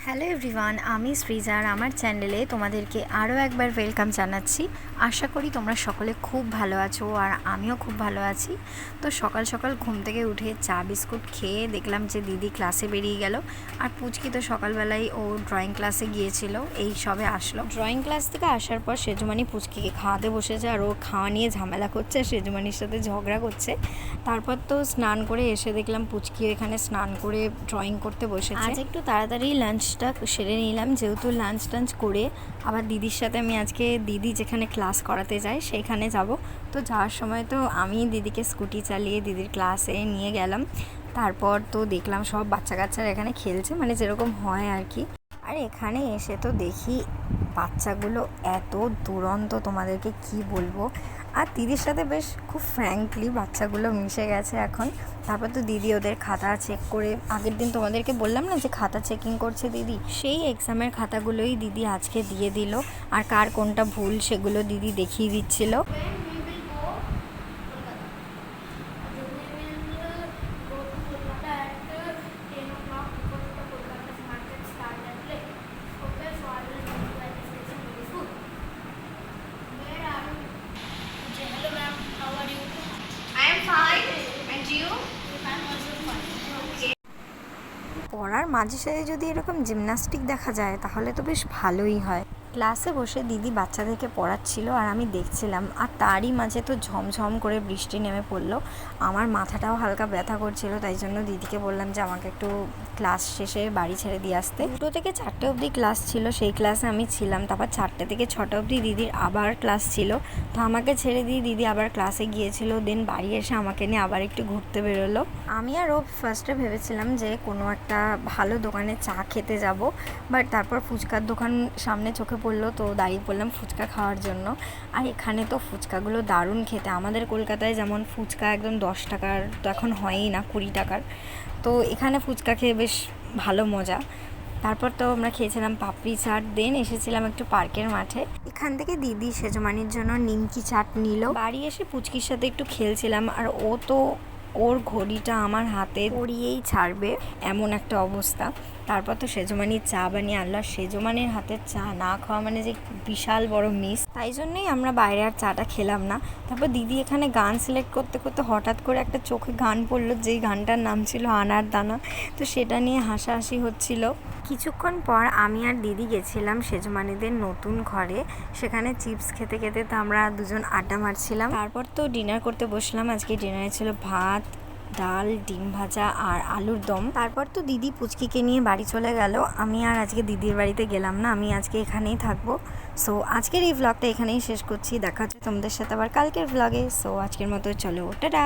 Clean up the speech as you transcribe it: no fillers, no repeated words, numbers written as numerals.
Hello everyone, আমি সৃজা আর আমার চ্যানেলে তোমাদেরকে আরও একবার ওয়েলকাম জানাচ্ছি। আশা করি তোমরা সকলে খুব ভালো আছো আর আমিও খুব ভালো আছি। তো সকাল সকাল ঘুম থেকে উঠে চা বিস্কুট খেয়ে দেখলাম যে দিদি ক্লাসে বেরিয়ে গেল, আর পুচকি তো সকালবেলায় ও ড্রয়িং ক্লাসে গিয়েছিল, এই সবে আসলো। ড্রয়িং ক্লাস থেকে আসার পর সেজুমানি পুচকিকে খাওয়াতে বসেছে আর ও খাওয়া নিয়ে ঝামেলা করছে, সেজুমানির সাথে ঝগড়া করছে। তারপর তো স্নান করে এসে দেখলাম পুচকি এখানে স্নান করে ড্রয়িং করতে বসেছে। আজ একটু তাড়াতাড়ি লাঞ্চটা সেরে নিলাম, যেহেতু লাঞ্চ টাঞ্চ করে আবার দিদির সাথে আমি আজকে দিদি যেখানে ক্লাস করাতে যাই সেইখানে যাব। তো যাওয়ার সময় তো আমি দিদিকে স্কুটি চালিয়ে দিদির ক্লাসে নিয়ে গেলাম। তারপর তো দেখলাম সব বাচ্চা কাচ্চারা এখানে খেলছে, মানে যেরকম হয় আর কি। আর এখানে এসে তো দেখি বাচ্চাগুলো এত দুরন্ত, তোমাদেরকে কি বলবো। আর দিদির সাথে বেশ খুব ফ্র্যাঙ্কলি বাচ্চাগুলো মিশে গেছে এখন। তারপর তো দিদি ওদের খাতা চেক করে, আগের দিন তোমাদেরকে বললাম না যে খাতা চেকিং করছে দিদি, সেই এক্সামের খাতাগুলোই দিদি আজকে দিয়ে দিল। আর কার কোনটা ভুল সেগুলো দিদি দেখিয়ে দিচ্ছিল। পড়ার মাঝে সাঝে যদি এরকম জিমন্যাস্টিক দেখা যায় তাহলে তো বেশ ভালোই হয়। ক্লাসে বসে দিদি বাচ্চাদেরকে পড়াচ্ছিল আর আমি দেখছিলাম, আর তারই মাঝে তো ঝমঝম করে বৃষ্টি নেমে পড়লো। আমার মাথাটাও হালকা ব্যথা করছিল, তাই জন্য দিদিকে বললাম যে আমাকে একটু ক্লাস শেষে বাড়ি ছেড়ে দিয়ে আসতে। 2 থেকে 4টে অবধি ক্লাস ছিল, সেই ক্লাসে আমি ছিলাম। তারপর 4টে থেকে 6টা অবধি দিদির আবার ক্লাস ছিল, তো আমাকে ছেড়ে দিয়ে দিদি আবার ক্লাসে গিয়েছিল। দেন বাড়ি এসে আমাকে নিয়ে আবার একটু ঘুরতে বেরোলো। আমি আর ও ফার্স্টে ভেবেছিলাম যে কোনো একটা ভালো দোকানে চা খেতে যাব, বাট তারপর ফুচকার দোকান সামনে চোখে পড়লো, তো দাঁড়িয়ে পড়লাম ফুচকা খাওয়ার জন্য। আর এখানে তো ফুচকাগুলো দারুণ খেতে। আমাদের কলকাতায় যেমন ফুচকা একদম 10 টাকার, তো এখন হয়ই না 20 টাকার। তো এখানে ফুচকা খেয়ে বেশ ভালো মজা। তারপর তো আমরা খেয়েছিলাম পাপড়ি চাট, দেন এসেছিলাম একটু পার্কের মাঠে। এখান থেকে দিদি সেজমানির জন্য নিমকি চাট নিল। বাড়ি এসে পুচকির সাথে একটু খেলছিলাম, আর ও তো ওর ঘড়িটা আমার হাতে পরিয়েই ছাড়বে এমন একটা অবস্থা। তারপর তো সেজমানির চা বানিয়ে আনলো। সেজমানির হাতের চা না খাওয়া মানে যে বিশাল বড় মিস, তাই জন্যই আমরা বাইরে আর চাটা খেলাম না। তারপর দিদি এখানে গান সিলেক্ট করতে করতে হঠাৎ করে একটা চোখে গান পড়লো, যেই গানটার নাম ছিল আনার দানা। তো সেটা নিয়ে হাসাহাসি হচ্ছিল। কিছুক্ষণ পর আমি আর দিদি গেছিলাম সেজমানিদের নতুন ঘরে, সেখানে চিপস খেতে খেতে তো আমরা দুজন আড্ডা মারছিলাম। তারপর তো ডিনার করতে বসলাম। আজকে ডিনারে ছিল ভাত, ডাল, ডিম ভাজা আর আলুর দম। তারপর তো দিদি পুচকিকে নিয়ে বাড়ি চলে গেল। আমি আর আজকে দিদির বাড়িতে গেলাম না, আমি আজকে এখানেই থাকবো। সো আজকের এই ভ্লগটা এখানেই শেষ করছি। দেখা হচ্ছে তোমাদের সাথে আবার কালকের ভ্লগে। সো আজকের মতো চলো, টাটা।